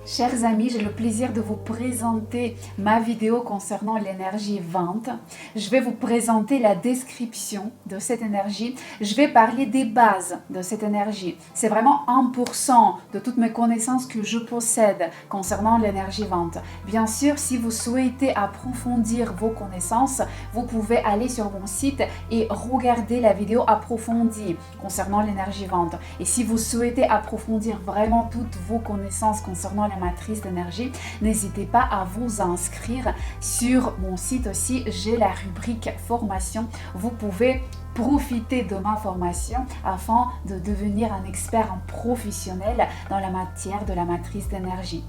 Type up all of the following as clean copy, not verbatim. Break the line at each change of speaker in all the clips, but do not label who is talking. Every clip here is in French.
Chers amis, j'ai le plaisir de vous présenter ma vidéo concernant l'énergie vente. Je vais vous présenter la description de cette énergie. Je vais parler des bases de cette énergie. C'est vraiment 1% de toutes mes connaissances que je possède concernant l'énergie vente. Bien sûr, si vous souhaitez approfondir vos connaissances, vous pouvez aller sur mon site et regarder la vidéo approfondie concernant l'énergie vente. Et si vous souhaitez approfondir vraiment toutes vos connaissances concernant la matrice d'énergie, n'hésitez pas à vous inscrire sur mon site aussi. J'ai la rubrique formation. Vous pouvez profiter de ma formation afin de devenir un expert, un professionnel dans la matière de la matrice d'énergie.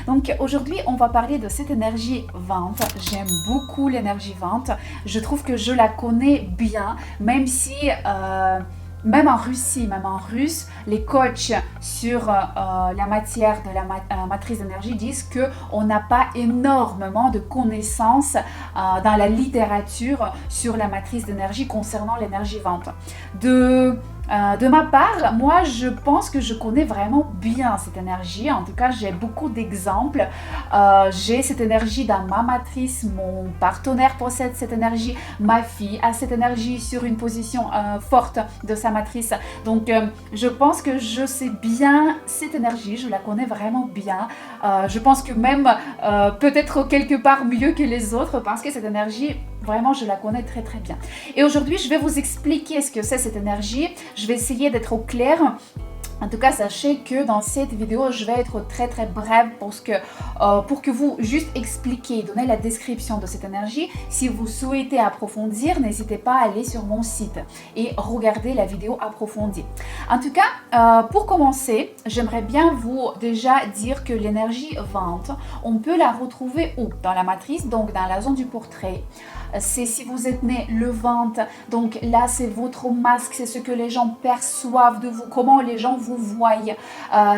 Donc aujourd'hui, on va parler de cette énergie vente. J'aime beaucoup l'énergie vente. Je trouve que je la connais bien, même si... même en Russie, même en russe, les coachs sur la matière de la matrice d'énergie disent qu'on n'a pas énormément de connaissances dans la littérature sur la matrice d'énergie concernant l'énergie vente. De ma part, moi je pense que je connais vraiment bien cette énergie. En tout cas, j'ai beaucoup d'exemples. J'ai cette énergie dans ma matrice, mon partenaire possède cette énergie, ma fille a cette énergie sur une position forte de sa matrice. Donc je pense que je sais bien cette énergie, je la connais vraiment bien. Je pense que même peut-être quelque part mieux que les autres parce que cette énergie, vraiment, je la connais très très bien. Et aujourd'hui, je vais vous expliquer ce que c'est cette énergie. Je vais essayer d'être au clair. En tout cas, sachez que dans cette vidéo, je vais être très très brève pour que vous juste expliquer, donner la description de cette énergie. Si vous souhaitez approfondir, n'hésitez pas à aller sur mon site et regarder la vidéo approfondie. En tout cas, pour commencer, j'aimerais bien vous déjà dire que l'énergie vente, on peut la retrouver où? Dans la matrice, donc dans la zone du portrait. C'est si vous êtes né le 20, donc là c'est votre masque, c'est ce que les gens perçoivent de vous, comment les gens vous voient,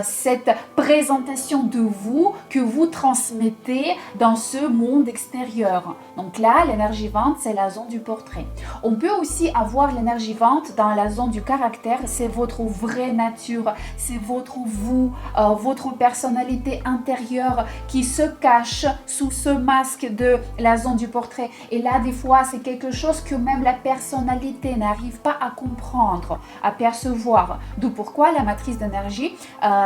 cette présentation de vous que vous transmettez dans ce monde extérieur. Donc là, l'énergie vente, c'est la zone du portrait. On peut aussi avoir l'énergie vente dans la zone du caractère, c'est votre vraie nature, c'est votre vous, votre personnalité intérieure qui se cache sous ce masque de la zone du portrait. Et là, des fois, c'est quelque chose que même la personnalité n'arrive pas à comprendre, à percevoir. D'où pourquoi la matrice d'énergie,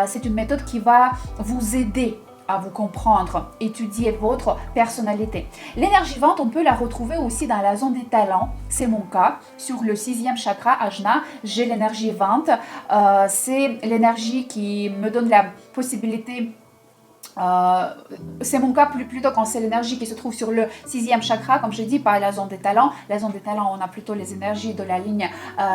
c'est une méthode qui va vous aider à vous comprendre, étudier votre personnalité. L'énergie vente, on peut la retrouver aussi dans la zone des talents. C'est mon cas. Sur le 6e chakra, Ajna, j'ai l'énergie vente. C'est l'énergie qui me donne la possibilité... c'est mon cas plutôt quand c'est l'énergie qui se trouve sur le 6e chakra, comme je dis, pas la zone des talents. La zone des talents, on a plutôt les énergies de la ligne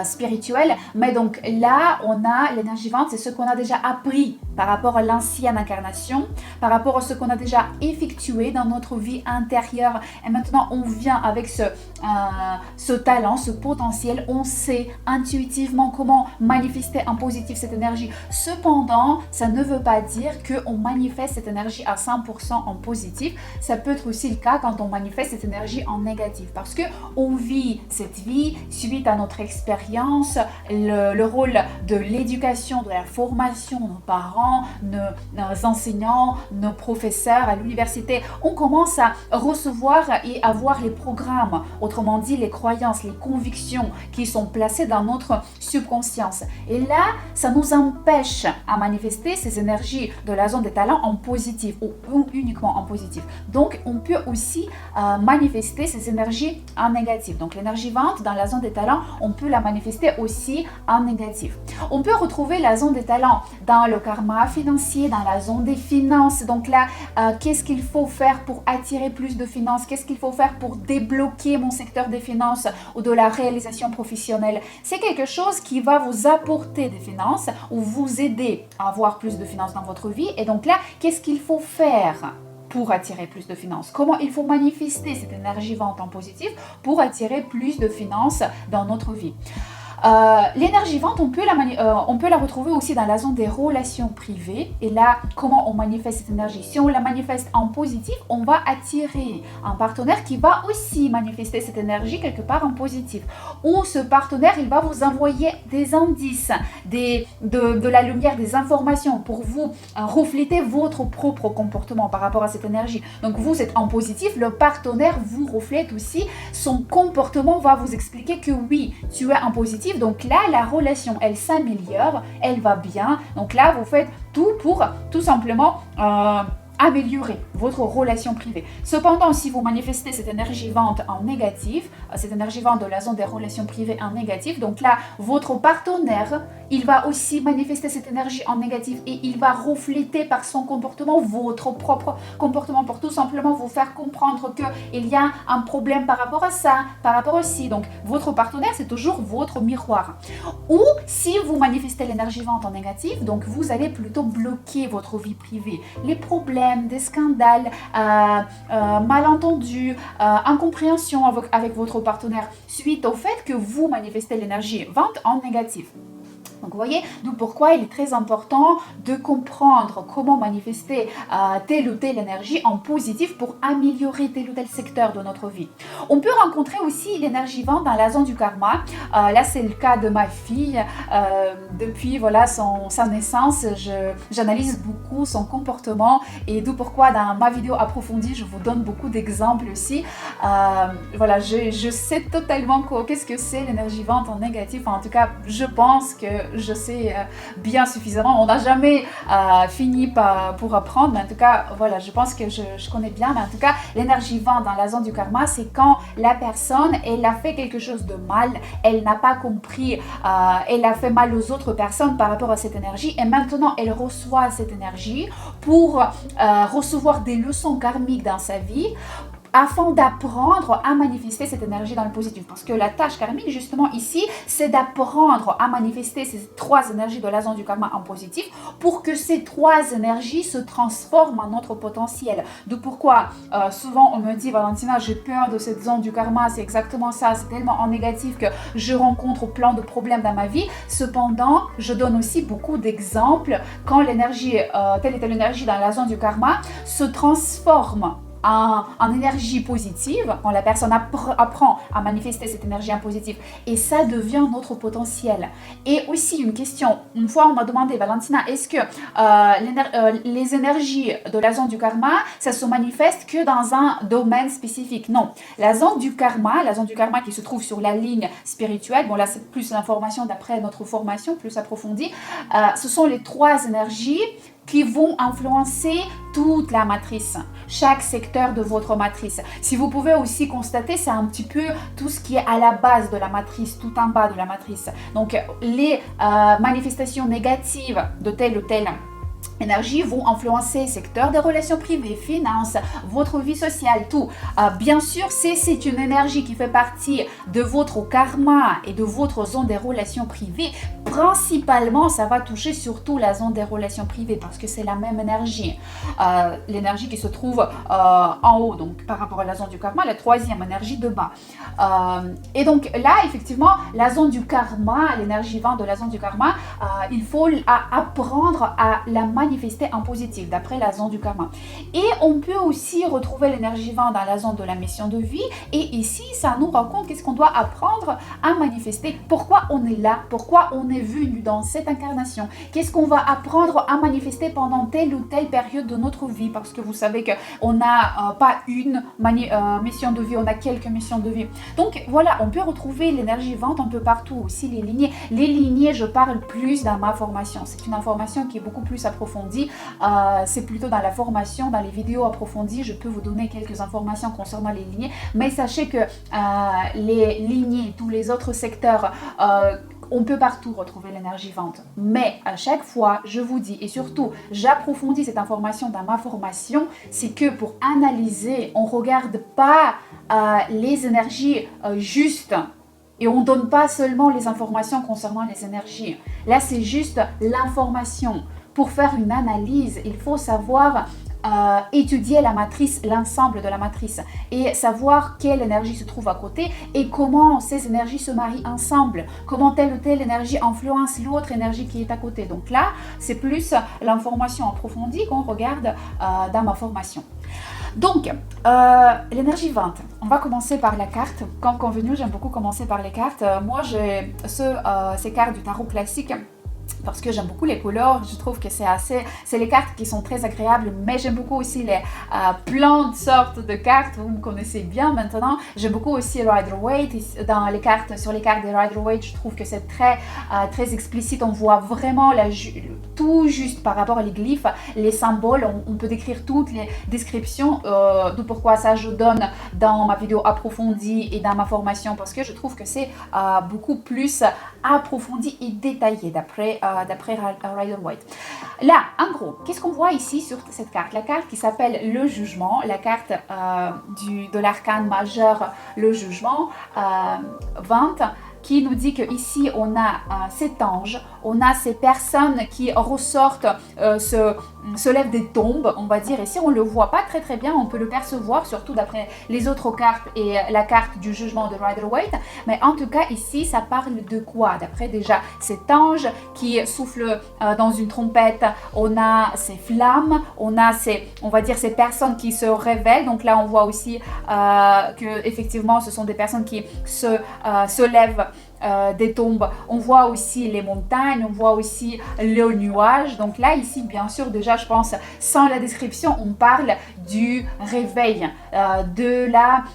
spirituelle. Mais donc là, on a l'énergie vente, c'est ce qu'on a déjà appris par rapport à l'ancienne incarnation, par rapport à ce qu'on a déjà effectué dans notre vie intérieure. Et maintenant, on vient avec ce talent, ce potentiel. On sait intuitivement comment manifester en positif cette énergie. Cependant, ça ne veut pas dire qu'on manifeste cette énergie à 100% en positif. Ça peut être aussi le cas quand on manifeste cette énergie en négatif parce que on vit cette vie suite à notre expérience, le rôle de l'éducation, de la formation, nos parents, nos enseignants, nos professeurs à l'université. On commence à recevoir et avoir les programmes, autrement dit les croyances, les convictions qui sont placées dans notre subconscience. Et là, ça nous empêche à manifester ces énergies de la zone des talents en positif ou uniquement en positif. Donc, on peut aussi manifester ces énergies en négatif. Donc, l'énergie vente dans la zone des talents, on peut la manifester aussi en négatif. On peut retrouver la zone des talents dans le karma financier, dans la zone des finances. Donc là, qu'est-ce qu'il faut faire pour attirer plus de finances? Qu'est-ce qu'il faut faire pour débloquer mon secteur des finances ou de la réalisation professionnelle? C'est quelque chose qui va vous apporter des finances ou vous aider à avoir plus de finances dans votre vie. Et donc là, qu'est-ce qu'il faut faire pour attirer plus de finances? Comment il faut manifester cette énergie vente en positif pour attirer plus de finances dans notre vie? L'énergie vente, on peut la retrouver aussi dans la zone des relations privées. Et là, comment on manifeste cette énergie? Si on la manifeste en positif, on va attirer un partenaire qui va aussi manifester cette énergie quelque part en positif. Ou ce partenaire, il va vous envoyer des indices, de la lumière, des informations pour vous refléter votre propre comportement par rapport à cette énergie. Donc vous êtes en positif, le partenaire vous reflète aussi, son comportement va vous expliquer que oui, tu es en positif. Donc là, la relation, elle s'améliore, elle va bien. Donc là, vous faites tout pour tout simplement améliorer votre relation privée. Cependant, si vous manifestez cette énergie vente en négatif, cette énergie vente de la zone des relations privées en négatif, donc là, votre partenaire, il va aussi manifester cette énergie en négatif et il va refléter par son comportement votre propre comportement pour tout simplement vous faire comprendre qu'il y a un problème par rapport à ça, par rapport aussi. Donc, votre partenaire, c'est toujours votre miroir. Ou si vous manifestez l'énergie vente en négatif, donc vous allez plutôt bloquer votre vie privée, les problèmes, des scandales, malentendus, incompréhension avec votre partenaire suite au fait que vous manifestez l'énergie vente en négatif. Donc vous voyez, d'où pourquoi il est très important de comprendre comment manifester telle ou telle énergie en positif pour améliorer tel ou tel secteur de notre vie. On peut rencontrer aussi l'énergie vente dans la zone du karma. Là, c'est le cas de ma fille. Depuis voilà, sa naissance, j'analyse beaucoup son comportement et d'où pourquoi dans ma vidéo approfondie, je vous donne beaucoup d'exemples aussi. Voilà, je sais totalement qu'est-ce que c'est l'énergie vente en négatif. En tout cas, je pense que je sais bien suffisamment. On n'a jamais fini pour apprendre, mais en tout cas, voilà, je pense que je connais bien. Mais en tout cas, l'énergie vente dans la zone du karma, c'est quand la personne, elle a fait quelque chose de mal, elle n'a pas compris, elle a fait mal aux autres personnes par rapport à cette énergie et maintenant, elle reçoit cette énergie pour recevoir des leçons karmiques dans sa vie, afin d'apprendre à manifester cette énergie dans le positif. Parce que la tâche karmique, justement, ici, c'est d'apprendre à manifester ces trois énergies de la zone du karma en positif pour que ces trois énergies se transforment en notre potentiel. De pourquoi souvent on me dit, Valentina, j'ai peur de cette zone du karma, c'est exactement ça, c'est tellement en négatif que je rencontre plein de problèmes dans ma vie. Cependant, je donne aussi beaucoup d'exemples quand l'énergie, telle et telle énergie dans la zone du karma se transforme en énergie positive, quand la personne apprend à manifester cette énergie en positif et ça devient notre potentiel. Et aussi une question, une fois on m'a demandé, Valentina, est-ce que les énergies de la zone du karma, ça se manifeste que dans un domaine spécifique? Non, la zone du karma qui se trouve sur la ligne spirituelle, bon là c'est plus l'information d'après notre formation plus approfondie, ce sont les trois énergies qui vont influencer toute la matrice, chaque secteur de votre matrice. Si vous pouvez aussi constater, c'est un petit peu tout ce qui est à la base de la matrice, tout en bas de la matrice. Donc, les manifestations négatives de telle ou telle énergie vont influencer secteur des relations privées, finances, votre vie sociale, tout. Bien sûr, c'est une énergie qui fait partie de votre karma et de votre zone des relations privées. Principalement, ça va toucher surtout la zone des relations privées parce que c'est la même énergie. L'énergie qui se trouve en haut, donc par rapport à la zone du karma, la troisième énergie de bas. Et donc là, effectivement, la zone du karma, l'énergie vente de la zone du karma, il faut apprendre à la manifester en positif d'après la zone du karma. Et on peut aussi retrouver l'énergie vente dans la zone de la mission de vie. Et ici, ça nous raconte qu'est-ce qu'on doit apprendre à manifester, pourquoi on est là, pourquoi on est venu dans cette incarnation, qu'est-ce qu'on va apprendre à manifester pendant telle ou telle période de notre vie, parce que vous savez qu'on n'a pas une mission de vie, on a quelques missions de vie. Donc voilà, on peut retrouver l'énergie vente un peu partout, aussi les lignées. Les lignées, je parle plus dans ma formation. C'est une information qui est beaucoup plus approfondie. C'est plutôt dans la formation, dans les vidéos approfondies, je peux vous donner quelques informations concernant les lignées. Mais sachez que les lignées, tous les autres secteurs, on peut partout retrouver l'énergie vente. Mais à chaque fois, je vous dis, et surtout, j'approfondis cette information dans ma formation, c'est que pour analyser, on ne regarde pas les énergies justes. Et on ne donne pas seulement les informations concernant les énergies. Là, c'est juste l'information. Pour faire une analyse, il faut savoir étudier la matrice, l'ensemble de la matrice et savoir quelle énergie se trouve à côté et comment ces énergies se marient ensemble, comment telle ou telle énergie influence l'autre énergie qui est à côté. Donc là, c'est plus l'information approfondie qu'on regarde dans ma formation. Donc, l'énergie 20, on va commencer par la carte. Comme convenu, j'aime beaucoup commencer par les cartes. Moi, j'ai ces cartes du tarot classique parce que j'aime beaucoup les couleurs, je trouve que c'est les cartes qui sont très agréables, mais j'aime beaucoup aussi les plein de sortes de cartes, vous me connaissez bien maintenant. J'aime beaucoup aussi Rider-Waite, sur les cartes des Rider-Waite, je trouve que c'est très explicite, on voit vraiment tout juste par rapport à les glyphes, les symboles, on peut décrire toutes les descriptions, d'où pourquoi ça je donne dans ma vidéo approfondie et dans ma formation, parce que je trouve que c'est beaucoup plus approfondi et détaillé d'après Rider-Waite. Là, en gros, qu'est-ce qu'on voit ici sur cette carte? La carte qui s'appelle le jugement, la carte de l'arcane majeur, le jugement, 20, qui nous dit qu'ici on a cet ange, on a ces personnes qui ressortent, se lèvent des tombes, on va dire. Ici on ne le voit pas très bien, on peut le percevoir, surtout d'après les autres cartes et la carte du jugement de Rider-Waite. Mais en tout cas ici ça parle de quoi? D'après déjà cet ange qui souffle dans une trompette, on a ces flammes, on a on va dire ces personnes qui se révèlent. Donc là on voit aussi que effectivement ce sont des personnes qui se lèvent des tombes. On voit aussi les montagnes, on voit aussi le nuage. Donc là, ici, bien sûr, déjà, je pense, sans la description, on parle du réveil, de la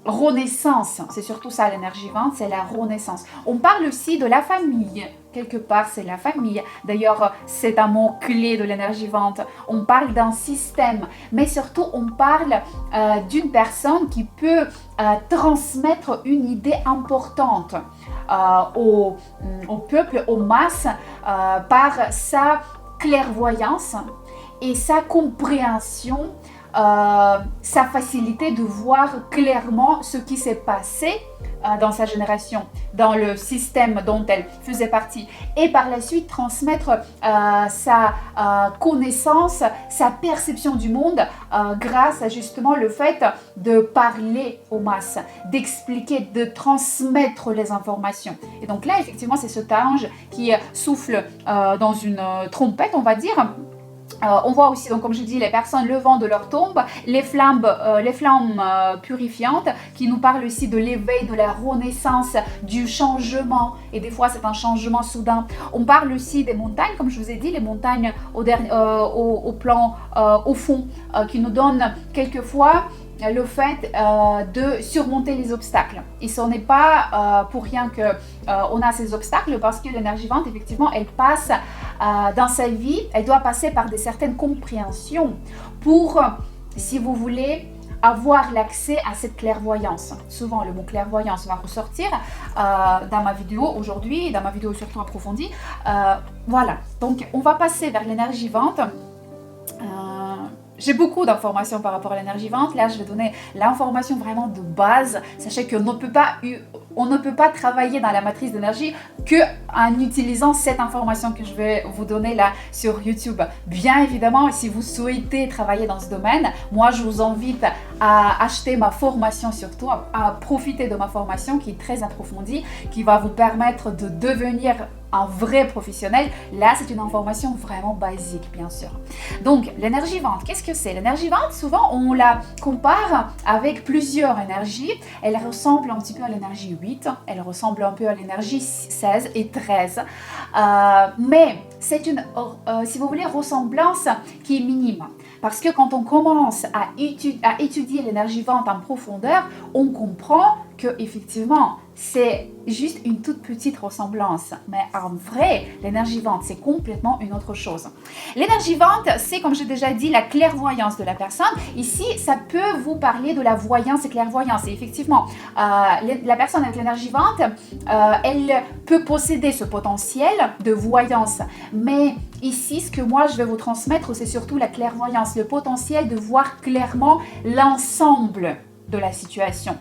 renaissance. C'est surtout ça, l'énergie 20, c'est la renaissance. On parle aussi de la famille. Quelque part, c'est la famille. D'ailleurs, c'est un mot clé de l'énergie 20. On parle d'un système, mais surtout, on parle d'une personne qui peut transmettre une idée importante au peuple, aux masses, par sa clairvoyance et sa compréhension, sa facilité de voir clairement ce qui s'est passé dans sa génération, dans le système dont elle faisait partie, et par la suite transmettre sa connaissance, sa perception du monde grâce à justement le fait de parler aux masses, d'expliquer, de transmettre les informations. Et donc là, effectivement, c'est cet ange qui souffle dans une trompette, on va dire. On voit aussi, donc, comme je dis, les personnes levant de leur tombe, les flammes purifiantes qui nous parlent aussi de l'éveil, de la renaissance, du changement. Et des fois, c'est un changement soudain. On parle aussi des montagnes, comme je vous ai dit, les montagnes au fond, qui nous donnent quelquefois le fait de surmonter les obstacles. Et ce n'est pas pour rien qu'on a ces obstacles, parce que l'énergie 20, effectivement, elle passe dans sa vie, elle doit passer par certaines compréhensions pour, si vous voulez, avoir l'accès à cette clairvoyance. Souvent, le mot clairvoyance va ressortir dans ma vidéo aujourd'hui, dans ma vidéo surtout approfondie. Voilà, donc on va passer vers l'énergie 20. J'ai beaucoup d'informations par rapport à l'énergie 20. Là, je vais donner l'information vraiment de base. Sachez qu'on ne peut pas travailler dans la matrice d'énergie qu'en utilisant cette information que je vais vous donner là sur YouTube. Bien évidemment, si vous souhaitez travailler dans ce domaine, moi, je vous invite à acheter ma formation, surtout à profiter de ma formation qui est très approfondie, qui va vous permettre de devenir un vrai professionnel. Là, c'est une information vraiment basique, bien sûr. Donc, l'énergie 20, qu'est-ce que c'est? L'énergie 20, souvent, on la compare avec plusieurs énergies. Elle ressemble un petit peu à l'énergie 8, elle ressemble un peu à l'énergie 16 et 13. Mais c'est une, si vous voulez, ressemblance qui est minime. Parce que quand on commence à étudier l'énergie 20 en profondeur, on comprend que effectivement c'est juste une toute petite ressemblance. Mais en vrai, l'énergie 20, c'est complètement une autre chose. L'énergie 20, c'est, comme j'ai déjà dit, la clairvoyance de la personne. Ici, ça peut vous parler de la voyance et clairvoyance. Et effectivement, la personne avec l'énergie 20, elle peut posséder ce potentiel de voyance. Mais ici, ce que moi, je vais vous transmettre, c'est surtout la clairvoyance, le potentiel de voir clairement l'ensemble de la situation.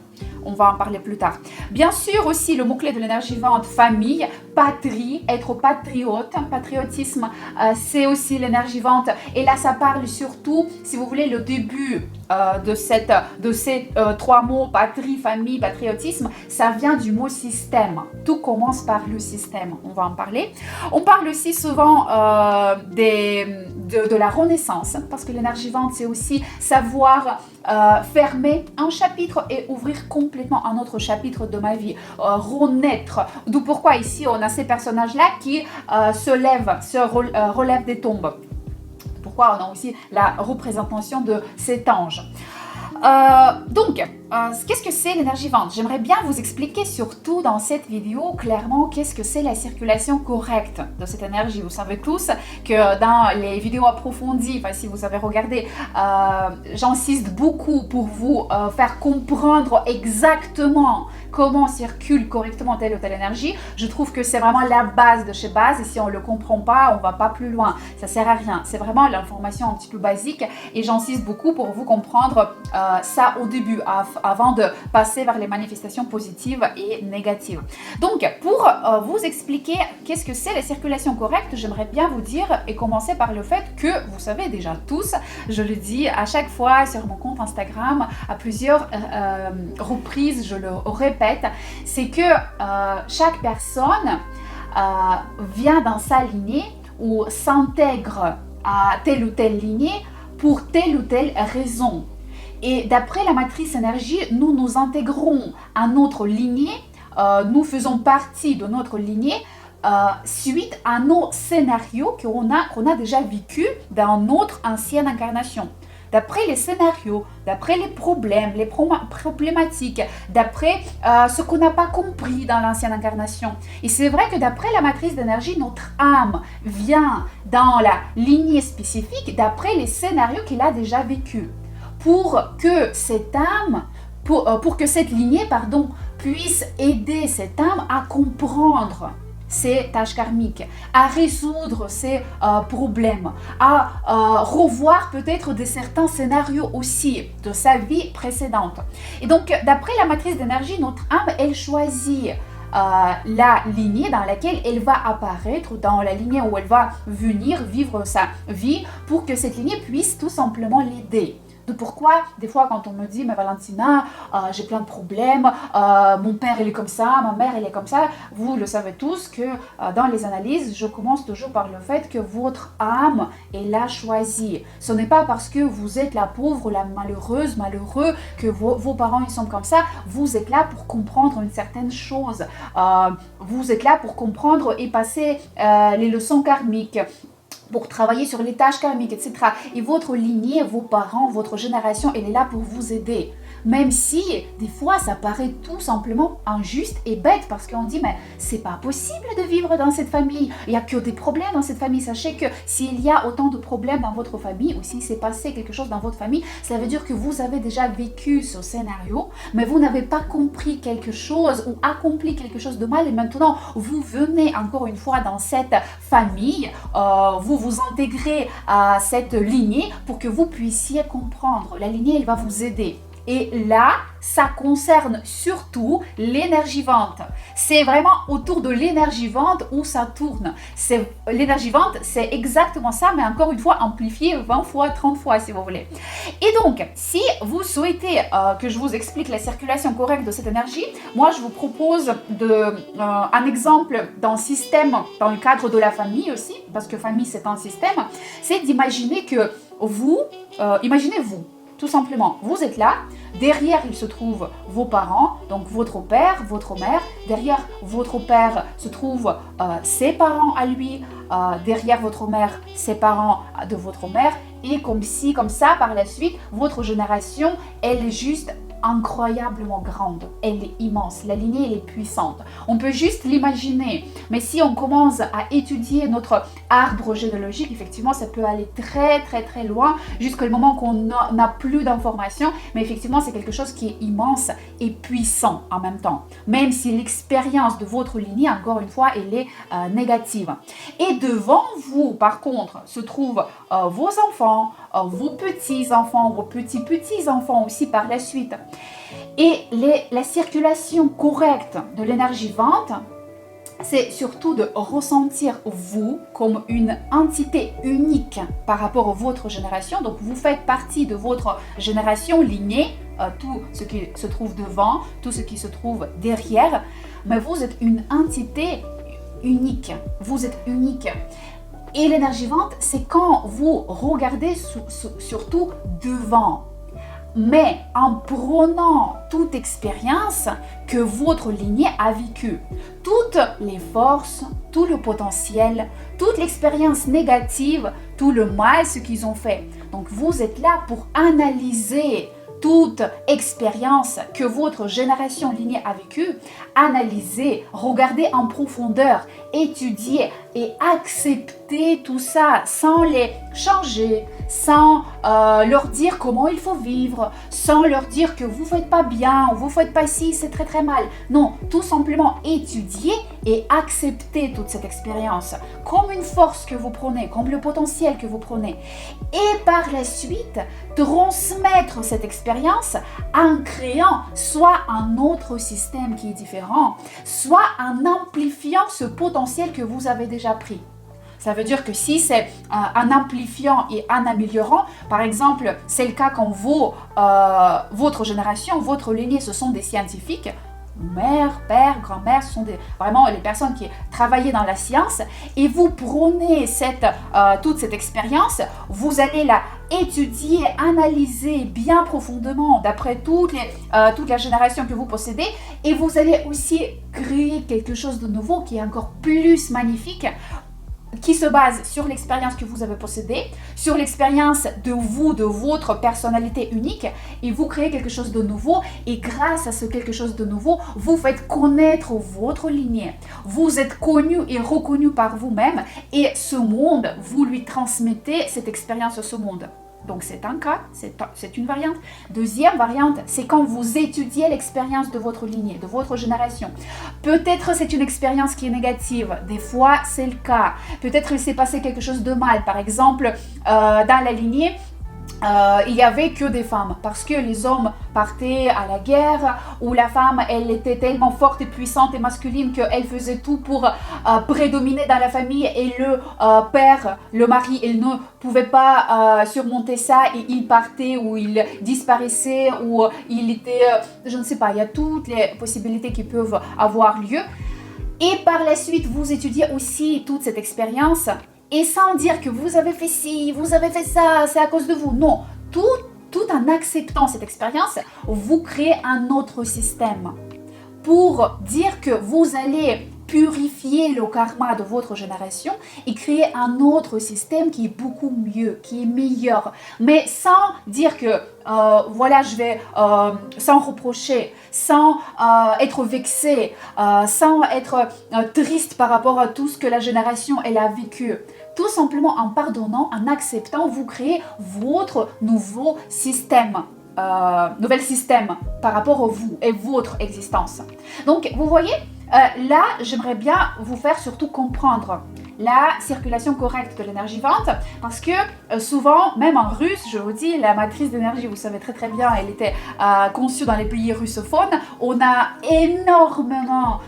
On va en parler plus tard. Bien sûr aussi, le mot-clé de l'énergie 20, famille, patrie, être patriote. Patriotisme, c'est aussi l'énergie vente. Et là, ça parle surtout, si vous voulez, le début de ces trois mots, patrie, famille, patriotisme, ça vient du mot système. Tout commence par le système, on va en parler. On parle aussi souvent de la renaissance, parce que l'énergie vente, c'est aussi savoir fermer un chapitre et ouvrir complètement un autre chapitre de ma vie, renaître. D'où pourquoi ici, on a ces personnages-là qui relèvent des tombes. Pourquoi on a aussi la représentation de cet ange. Qu'est-ce que c'est l'énergie vente? J'aimerais bien vous expliquer surtout dans cette vidéo clairement qu'est-ce que c'est la circulation correcte de cette énergie. Vous savez tous que dans les vidéos approfondies, enfin si vous avez regardé, j'insiste beaucoup pour vous faire comprendre exactement comment circule correctement telle ou telle énergie. Je trouve que c'est vraiment la base de chez base et si on ne le comprend pas, on ne va pas plus loin. Ça ne sert à rien. C'est vraiment l'information un petit peu basique et j'insiste beaucoup pour vous comprendre ça au début avant de passer vers les manifestations positives et négatives. Donc, pour vous expliquer qu'est-ce que c'est la circulation correcte, j'aimerais bien vous dire et commencer par le fait que vous savez déjà tous, je le dis à chaque fois sur mon compte Instagram, à plusieurs reprises, je le répète, c'est que chaque personne vient dans sa lignée ou s'intègre à telle ou telle lignée pour telle ou telle raison. Et d'après la matrice énergie, nous nous intégrons à notre lignée, nous faisons partie de notre lignée suite à nos scénarios qu'on a déjà vécus dans notre ancienne incarnation. D'après les scénarios, d'après les problèmes, les problématiques, d'après ce qu'on n'a pas compris dans l'ancienne incarnation. Et c'est vrai que d'après la matrice d'énergie, notre âme vient dans la lignée spécifique d'après les scénarios qu'il a déjà vécus. Pour que cette âme, pour que cette lignée, puisse aider cette âme à comprendre ses tâches karmiques, à résoudre ses problèmes, à revoir peut-être certains scénarios aussi de sa vie précédente. Et donc, d'après la matrice d'énergie, notre âme, elle choisit la lignée dans laquelle elle va apparaître, dans la lignée où elle va venir vivre sa vie pour que cette lignée puisse tout simplement l'aider. De pourquoi, des fois, quand on me dit, mais Valentina, j'ai plein de problèmes, mon père il est comme ça, ma mère elle est comme ça, vous le savez tous que dans les analyses, je commence toujours par le fait que votre âme, elle a choisi. Ce n'est pas parce que vous êtes la pauvre, la malheureuse, malheureux, que vos parents ils sont comme ça, vous êtes là pour comprendre une certaine chose. Vous êtes là pour comprendre et passer les leçons karmiques, pour travailler sur les tâches karmiques, etc. Et votre lignée, vos parents, votre génération, elle est là pour vous aider. Même si, des fois, ça paraît tout simplement injuste et bête parce qu'on dit, mais c'est pas possible de vivre dans cette famille. Il n'y a que des problèmes dans cette famille. Sachez que s'il y a autant de problèmes dans votre famille ou s'il s'est passé quelque chose dans votre famille, ça veut dire que vous avez déjà vécu ce scénario, mais vous n'avez pas compris quelque chose ou accompli quelque chose de mal et maintenant, vous venez encore une fois dans cette famille, vous vous intégrez à cette lignée pour que vous puissiez comprendre. La lignée, elle va vous aider. Et là, ça concerne surtout l'énergie vente. C'est vraiment autour de l'énergie vente où ça tourne. L'énergie vente, c'est exactement ça, mais encore une fois, amplifié 20 fois, 30 fois si vous voulez. Et donc, si vous souhaitez que je vous explique la circulation correcte de cette énergie, moi je vous propose un exemple d'un système dans le cadre de la famille aussi, parce que famille c'est un système, c'est d'imaginer que imaginez-vous, tout simplement, vous êtes là, derrière il se trouvent vos parents, donc votre père, votre mère, derrière votre père se trouvent ses parents à lui, derrière votre mère, ses parents de votre mère, et comme ça, par la suite, votre génération, elle est juste incroyablement grande, elle est immense, la lignée elle est puissante. On peut juste l'imaginer, mais si on commence à étudier notre arbre généalogique, effectivement ça peut aller très très très loin jusqu'au moment qu'on n'a plus d'informations, mais effectivement c'est quelque chose qui est immense et puissant en même temps, même si l'expérience de votre lignée, encore une fois, elle est négative. Et devant vous, par contre, se trouvent vos enfants, vos petits-enfants, vos petits-petits-enfants aussi par la suite. Et la circulation correcte de l'énergie vente, c'est surtout de ressentir vous comme une entité unique par rapport à votre génération. Donc vous faites partie de votre génération lignée, tout ce qui se trouve devant, tout ce qui se trouve derrière, mais vous êtes une entité unique. Vous êtes unique. Et l'énergie vente, c'est quand vous regardez surtout devant, mais en prenant toute expérience que votre lignée a vécue, toutes les forces, tout le potentiel, toute l'expérience négative, tout le mal, ce qu'ils ont fait. Donc vous êtes là pour analyser toute expérience que votre génération lignée a vécue, analyser, regarder en profondeur, étudier et accepter tout ça sans les changer, sans leur dire comment il faut vivre, sans leur dire que vous ne faites pas bien, ou vous ne faites pas ci, c'est très très mal. Non, tout simplement étudier et accepter toute cette expérience comme une force que vous prenez, comme le potentiel que vous prenez. Et par la suite, transmettre cette expérience en créant soit un autre système qui est différent, soit en amplifiant ce potentiel que vous avez déjà pris. Ça veut dire que si c'est en amplifiant et en améliorant, par exemple, c'est le cas quand votre génération, votre lignée, ce sont des scientifiques, mère, père, grand-mère, ce sont vraiment les personnes qui travaillent dans la science, et vous prenez toute cette expérience, vous allez la étudier, analyser bien profondément d'après toute la génération que vous possédez, et vous allez aussi créer quelque chose de nouveau qui est encore plus magnifique, qui se base sur l'expérience que vous avez possédée, sur l'expérience de vous, de votre personnalité unique, et vous créez quelque chose de nouveau, et grâce à ce quelque chose de nouveau, vous faites connaître votre lignée. Vous êtes connu et reconnu par vous-même, et ce monde, vous lui transmettez cette expérience à ce monde. Donc c'est un cas, c'est une variante. Deuxième variante, c'est quand vous étudiez l'expérience de votre lignée, de votre génération. Peut-être c'est une expérience qui est négative, des fois c'est le cas. Peut-être il s'est passé quelque chose de mal. Par exemple, dans la lignée, il n'y avait que des femmes parce que les hommes partaient à la guerre, ou la femme, elle était tellement forte et puissante et masculine qu'elle faisait tout pour prédominer dans la famille, et le père, le mari, il ne pouvait pas surmonter ça, et il partait ou il disparaissait ou il était, je ne sais pas, il y a toutes les possibilités qui peuvent avoir lieu. Et par la suite, vous étudiez aussi toute cette expérience. Et sans dire que vous avez fait ci, vous avez fait ça, c'est à cause de vous. Non, tout en acceptant cette expérience, vous créez un autre système pour dire que vous allez purifier le karma de votre génération et créer un autre système qui est beaucoup mieux, qui est meilleur. Mais sans dire que, voilà, je vais, sans reprocher, sans être vexé, sans être triste par rapport à tout ce que la génération elle a vécu. Tout simplement en pardonnant, en acceptant, vous créez votre nouveau système. Nouvel système par rapport à vous et votre existence. Donc, vous voyez, là, j'aimerais bien vous faire surtout comprendre la circulation correcte de l'énergie vente, parce que souvent, même en russe, je vous dis, la matrice d'énergie, vous savez très très bien, elle était conçue dans les pays russophones. On a énormément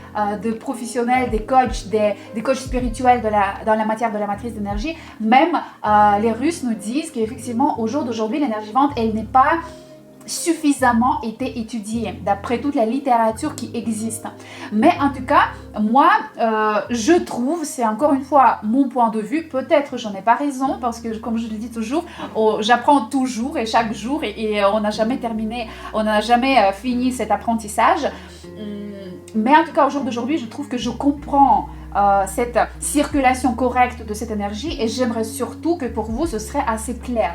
de professionnels, des coachs spirituels dans la matière de la matrice d'énergie. Même les Russes nous disent qu'effectivement, au jour d'aujourd'hui, l'énergie vente, elle n'est pas suffisamment été étudiée d'après toute la littérature qui existe. Mais en tout cas, moi, je trouve, c'est encore une fois mon point de vue, peut-être j'en ai pas raison, parce que comme je le dis toujours, j'apprends toujours et chaque jour, et on n'a jamais terminé, on n'a jamais fini cet apprentissage. Mais en tout cas, au jour d'aujourd'hui, je trouve que je comprends cette circulation correcte de cette énergie, et j'aimerais surtout que pour vous, ce serait assez clair.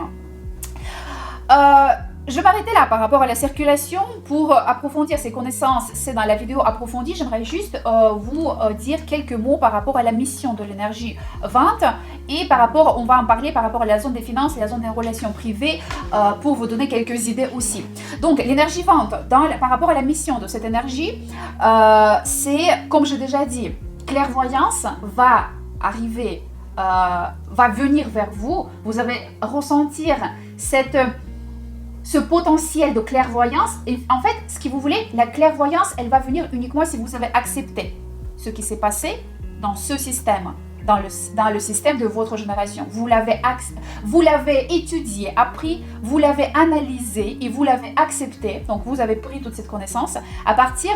Je vais m'arrêter là par rapport à la circulation. Pour approfondir ces connaissances, c'est dans la vidéo approfondie. J'aimerais juste vous dire quelques mots par rapport à la mission de l'énergie vente, et par rapport, on va en parler par rapport à la zone des finances et la zone des relations privées, pour vous donner quelques idées aussi. Donc l'énergie vente, par rapport à la mission de cette énergie, c'est, comme j'ai déjà dit, clairvoyance va arriver, va venir vers vous. Vous allez ressentir ce potentiel de clairvoyance, et en fait, ce que vous voulez, la clairvoyance, elle va venir uniquement si vous avez accepté ce qui s'est passé dans ce système, dans le système de votre génération. Vous l'avez étudié, appris, vous l'avez analysé et vous l'avez accepté. Donc vous avez pris toute cette connaissance. À partir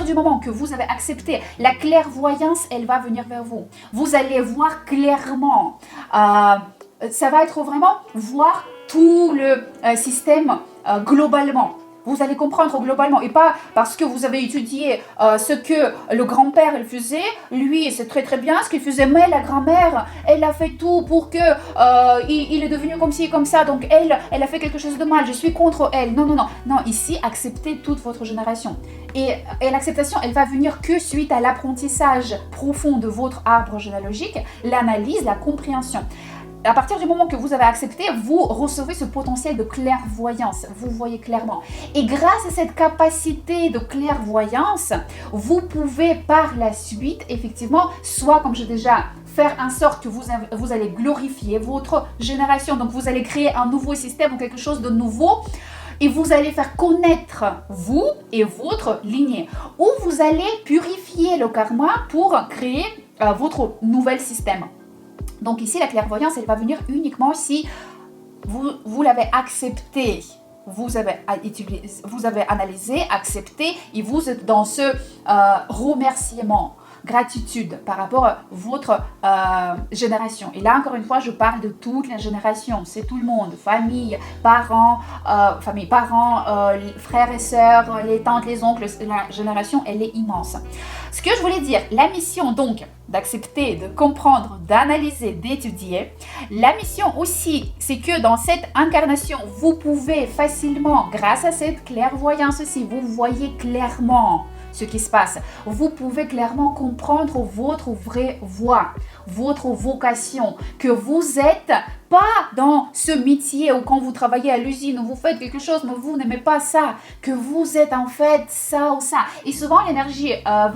du moment que vous avez accepté, la clairvoyance, elle va venir vers vous. Vous allez voir clairement. Ça va être vraiment voir tout le système globalement. Vous allez comprendre globalement et pas parce que vous avez étudié ce que le grand-père il faisait, lui c'est très très bien ce qu'il faisait, mais la grand-mère elle a fait tout pour que il est devenu comme ci et comme ça, donc elle a fait quelque chose de mal, je suis contre elle. Non, ici acceptez toute votre génération et l'acceptation elle va venir que suite à l'apprentissage profond de votre arbre généalogique, l'analyse, la compréhension. À partir du moment que vous avez accepté, vous recevez ce potentiel de clairvoyance. Vous voyez clairement. Et grâce à cette capacité de clairvoyance, vous pouvez par la suite, effectivement, soit comme j'ai déjà faire en sorte que vous allez glorifier votre génération. Donc vous allez créer un nouveau système ou quelque chose de nouveau. Et vous allez faire connaître vous et votre lignée. Ou vous allez purifier le karma pour créer votre nouvel système. Donc ici, la clairvoyance, elle va venir uniquement si vous l'avez accepté. Vous avez analysé, accepté et vous êtes dans ce remerciement, gratitude par rapport à votre génération. Et là, encore une fois, je parle de toute la génération. C'est tout le monde, famille, parents, frères et sœurs, les tantes, les oncles. La génération, elle est immense. Ce que je voulais dire, la mission donc d'accepter, de comprendre, d'analyser, d'étudier. La mission aussi, c'est que dans cette incarnation, vous pouvez facilement, grâce à cette clairvoyance aussi, vous voyez clairement ce qui se passe. Vous pouvez clairement comprendre votre vraie voie, votre vocation, que vous êtes pas dans ce métier où quand vous travaillez à l'usine, où vous faites quelque chose, mais vous n'aimez pas ça, que vous êtes en fait ça ou ça. Et souvent, l'énergie 20,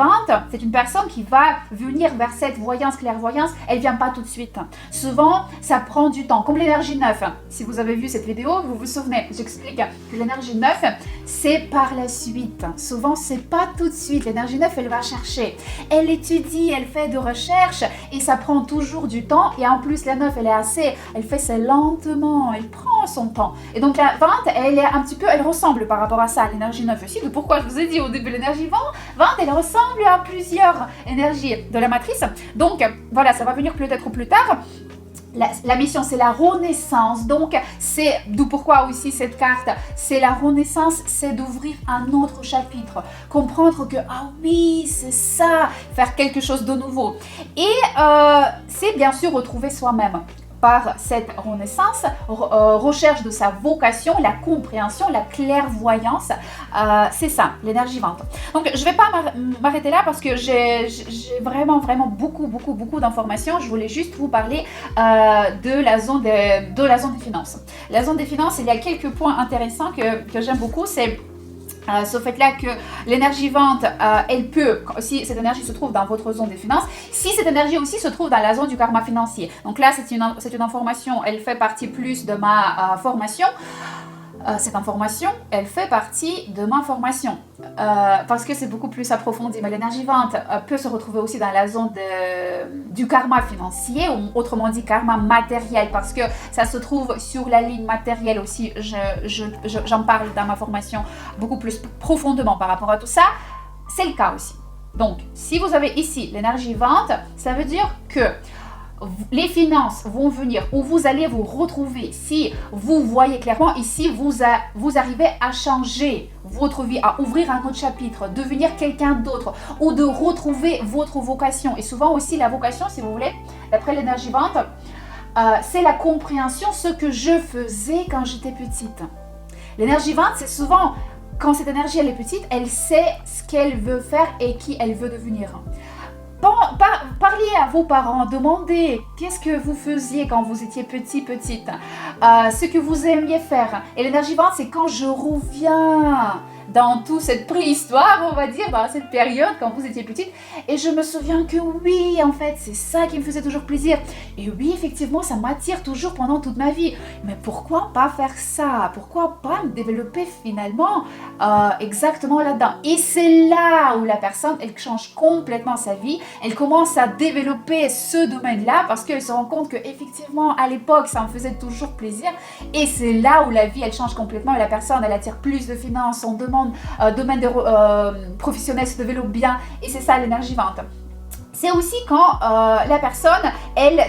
c'est une personne qui va venir vers cette voyance, clairvoyance, elle vient pas tout de suite. Souvent, ça prend du temps. Comme l'énergie 9, si vous avez vu cette vidéo, vous vous souvenez, j'explique que l'énergie 9, c'est par la suite. Souvent, c'est pas tout de suite. L'énergie 9, elle va chercher. Elle étudie, elle fait de recherches et ça prend toujours du temps. Et en plus, la 9, elle fait ça lentement, elle prend son temps. Et donc la 20, elle ressemble par rapport à ça, l'énergie 9 aussi. Donc pourquoi je vous ai dit au début l'énergie 20, elle ressemble à plusieurs énergies de la matrice. Donc voilà, ça va venir peut-être plus tard. La mission, c'est la renaissance. Donc, c'est d'où pourquoi aussi cette carte, c'est la renaissance, c'est d'ouvrir un autre chapitre. Comprendre que, ah oui, c'est ça, faire quelque chose de nouveau. Et c'est bien sûr retrouver soi-même. Par cette renaissance, recherche de sa vocation, la compréhension, la clairvoyance, c'est ça, l'énergie 20. Donc, je ne vais pas m'arrêter là parce que j'ai vraiment beaucoup d'informations. Je voulais juste vous parler de la zone des finances. La zone des finances, il y a quelques points intéressants que j'aime beaucoup, c'est ce fait-là que l'énergie 20, elle peut, si cette énergie se trouve dans votre zone des finances, si cette énergie aussi se trouve dans la zone du karma financier. Donc là, c'est une information, elle fait partie plus de ma formation. Cette information, elle fait partie de ma formation parce que c'est beaucoup plus approfondi. Mais l'énergie 20 peut se retrouver aussi dans la zone du karma financier, ou autrement dit karma matériel, parce que ça se trouve sur la ligne matérielle aussi. J'en parle dans ma formation beaucoup plus profondément par rapport à tout ça. C'est le cas aussi. Donc, si vous avez ici l'énergie 20, ça veut dire que les finances vont venir, ou vous allez vous retrouver, si vous voyez clairement ici, vous arrivez à changer votre vie, à ouvrir un autre chapitre, devenir quelqu'un d'autre, ou de retrouver votre vocation. Et souvent aussi la vocation, si vous voulez, d'après l'énergie 20, c'est la compréhension, ce que je faisais quand j'étais petite. L'énergie 20, c'est souvent, quand cette énergie elle est petite, elle sait ce qu'elle veut faire et qui elle veut devenir. Parlez à vos parents, demandez qu'est-ce que vous faisiez quand vous étiez petite, ce que vous aimiez faire. Et l'énergie 20, c'est quand je reviens dans toute cette préhistoire, on va dire, dans cette période quand vous étiez petite. Et je me souviens que oui, en fait, c'est ça qui me faisait toujours plaisir. Et oui, effectivement, ça m'attire toujours pendant toute ma vie. Mais pourquoi pas faire ça? Pourquoi pas me développer finalement exactement là-dedans? Et c'est là où la personne, elle change complètement sa vie. Elle commence à développer ce domaine-là parce qu'elle se rend compte que effectivement, à l'époque, ça me faisait toujours plaisir. Et c'est là où la vie, elle change complètement et la personne, elle attire plus de finances, son domaine professionnel se développe bien. Et c'est ça l'énergie vente. C'est aussi quand la personne, elle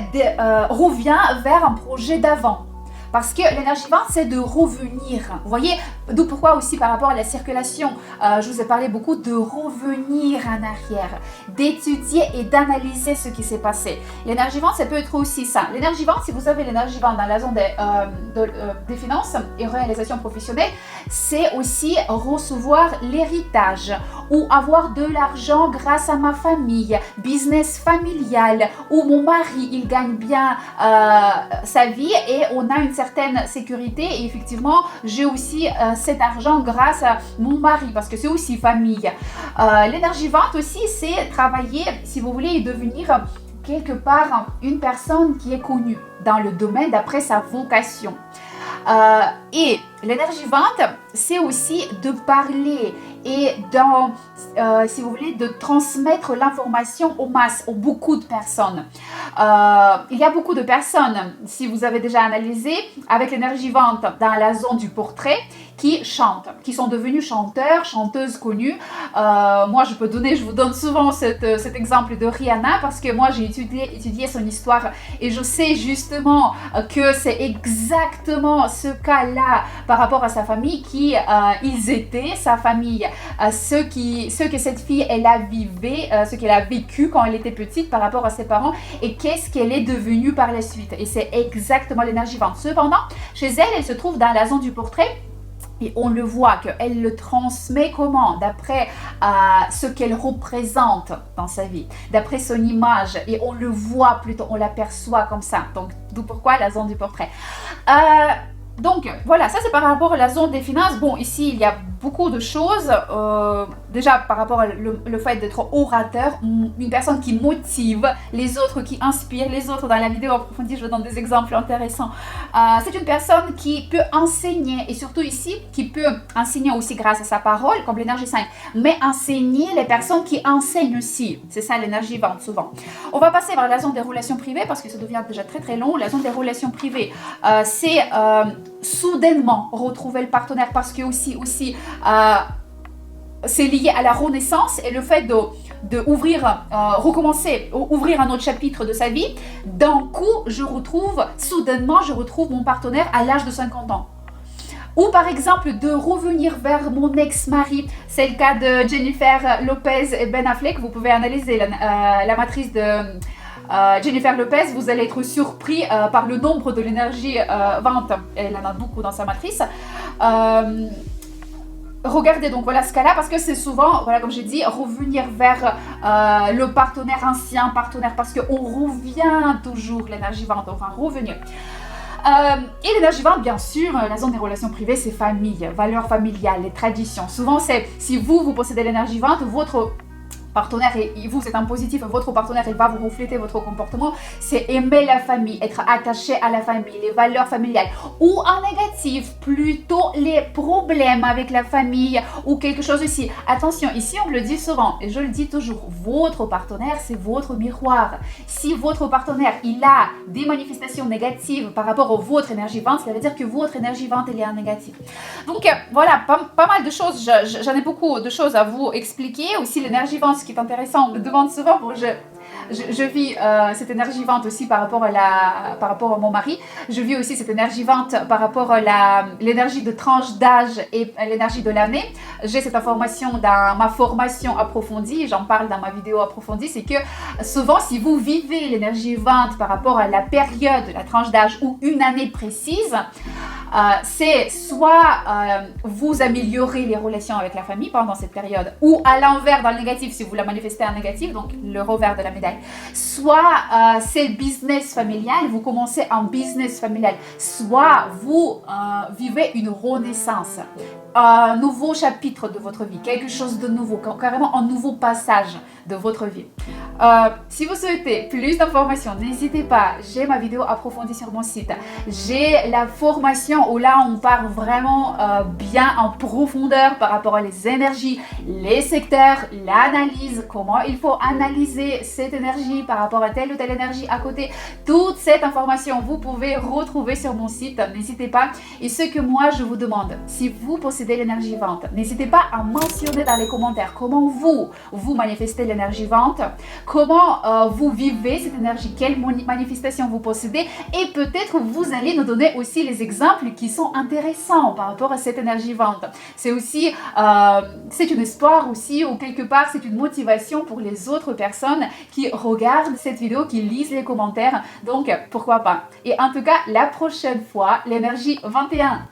revient vers un projet d'avant. Parce que l'énergie vente, c'est de revenir. Vous voyez, d'où pourquoi aussi par rapport à la circulation, je vous ai parlé beaucoup de revenir en arrière, d'étudier et d'analyser ce qui s'est passé. L'énergie vente, ça peut être aussi ça. L'énergie vente, si vous avez l'énergie vente dans la zone des finances et réalisation professionnelle, c'est aussi recevoir l'héritage ou avoir de l'argent grâce à ma famille, business familial, où mon mari, il gagne bien sa vie et on a une certaine sécurité et effectivement j'ai aussi cet argent grâce à mon mari parce que c'est aussi famille. L'énergie vente aussi c'est travailler si vous voulez et devenir quelque part une personne qui est connue dans le domaine d'après sa vocation. Et l'énergie vente c'est aussi de parler et si vous voulez, de transmettre l'information aux masses, aux beaucoup de personnes. Il y a beaucoup de personnes, si vous avez déjà analysé, avec l'énergie vente dans la zone du portrait, qui chantent, qui sont devenus chanteurs, chanteuses connues. Moi, je vous donne souvent cet exemple de Rihanna parce que moi, j'ai étudié son histoire et je sais justement que c'est exactement ce cas-là par rapport à sa famille qui ils étaient, sa famille, ce que cette fille elle a ce qu'elle a vécu quand elle était petite par rapport à ses parents et qu'est-ce qu'elle est devenue par la suite. Et c'est exactement l'énergie vente. Cependant, chez elle, elle se trouve dans la zone du portrait. Et on le voit qu'elle le transmet comment? D'après ce qu'elle représente dans sa vie, d'après son image. Et on le voit plutôt, on l'aperçoit comme ça. Donc, d'où pourquoi la zone du portrait. Donc voilà, ça c'est par rapport à la zone des finances. Bon, ici il y a beaucoup de choses. Déjà par rapport au fait d'être orateur, une personne qui motive les autres, qui inspire les autres. Dans la vidéo approfondie, je vous donne des exemples intéressants. C'est une personne qui peut enseigner et surtout ici, qui peut enseigner aussi grâce à sa parole, comme l'énergie 5, mais enseigner les personnes qui enseignent aussi. C'est ça l'énergie vente souvent. On va passer vers la zone des relations privées parce que ça devient déjà très très long. La zone des relations privées, c'est soudainement retrouver le partenaire parce que aussi c'est lié à la renaissance et le fait de recommencer, ouvrir un autre chapitre de sa vie. D'un coup, soudainement, je retrouve mon partenaire à l'âge de 50 ans. Ou par exemple, de revenir vers mon ex-mari. C'est le cas de Jennifer Lopez et Ben Affleck. Vous pouvez analyser la matrice de Jennifer Lopez, vous allez être surpris par le nombre de l'énergie vente. Elle en a beaucoup dans sa matrice. Regardez donc voilà ce cas-là parce que c'est souvent, voilà comme j'ai dit, revenir vers le partenaire, ancien partenaire parce qu'on revient toujours, l'énergie vente, on va revenir. Et l'énergie vente, bien sûr, la zone des relations privées, c'est famille, valeurs familiales, les traditions. Souvent, c'est si vous possédez l'énergie vente, votre partenaire et vous êtes un positif, votre partenaire il va vous refléter votre comportement, c'est aimer la famille, être attaché à la famille, les valeurs familiales, ou en négatif, plutôt les problèmes avec la famille ou quelque chose aussi. Attention, ici on le dit souvent et je le dis toujours, votre partenaire c'est votre miroir. Si votre partenaire il a des manifestations négatives par rapport à votre énergie vente, ça veut dire que votre énergie vente elle est en négatif. Donc voilà, pas mal de choses, j'en ai beaucoup de choses à vous expliquer. Aussi l'énergie vente, ce qui est intéressant, on me demande souvent, bon, je vis cette énergie vente aussi par rapport à mon mari. Je vis aussi cette énergie vente par rapport à l'énergie de tranche d'âge et l'énergie de l'année. J'ai cette information dans ma formation approfondie, j'en parle dans ma vidéo approfondie, c'est que souvent si vous vivez l'énergie vente par rapport à la période, la tranche d'âge ou une année précise, c'est soit vous améliorez les relations avec la famille pendant cette période, ou à l'envers dans le négatif si vous la manifestez en négatif, donc le revers de la médaille. Soit c'est le business familial, vous commencez un business familial, soit vous vivez une renaissance, un nouveau chapitre de votre vie, quelque chose de nouveau, carrément un nouveau passage de votre vie. Si vous souhaitez plus d'informations, n'hésitez pas, j'ai ma vidéo approfondie sur mon site, j'ai la formation où là on part vraiment bien en profondeur par rapport à les énergies, les secteurs, l'analyse, comment il faut analyser cette énergie par rapport à telle ou telle énergie à côté. Toute cette information vous pouvez retrouver sur mon site, n'hésitez pas. Et ce que moi je vous demande, si vous possédez l'énergie vente, n'hésitez pas à mentionner dans les commentaires comment vous manifestez l'énergie vente, comment vous vivez cette énergie, quelle manifestation vous possédez, et peut-être vous allez nous donner aussi les exemples qui sont intéressants par rapport à cette énergie vente. C'est aussi, c'est une histoire aussi, ou quelque part c'est une motivation pour les autres personnes qui regardent cette vidéo, qui lisent les commentaires, donc pourquoi pas. Et en tout cas, la prochaine fois, l'énergie 21.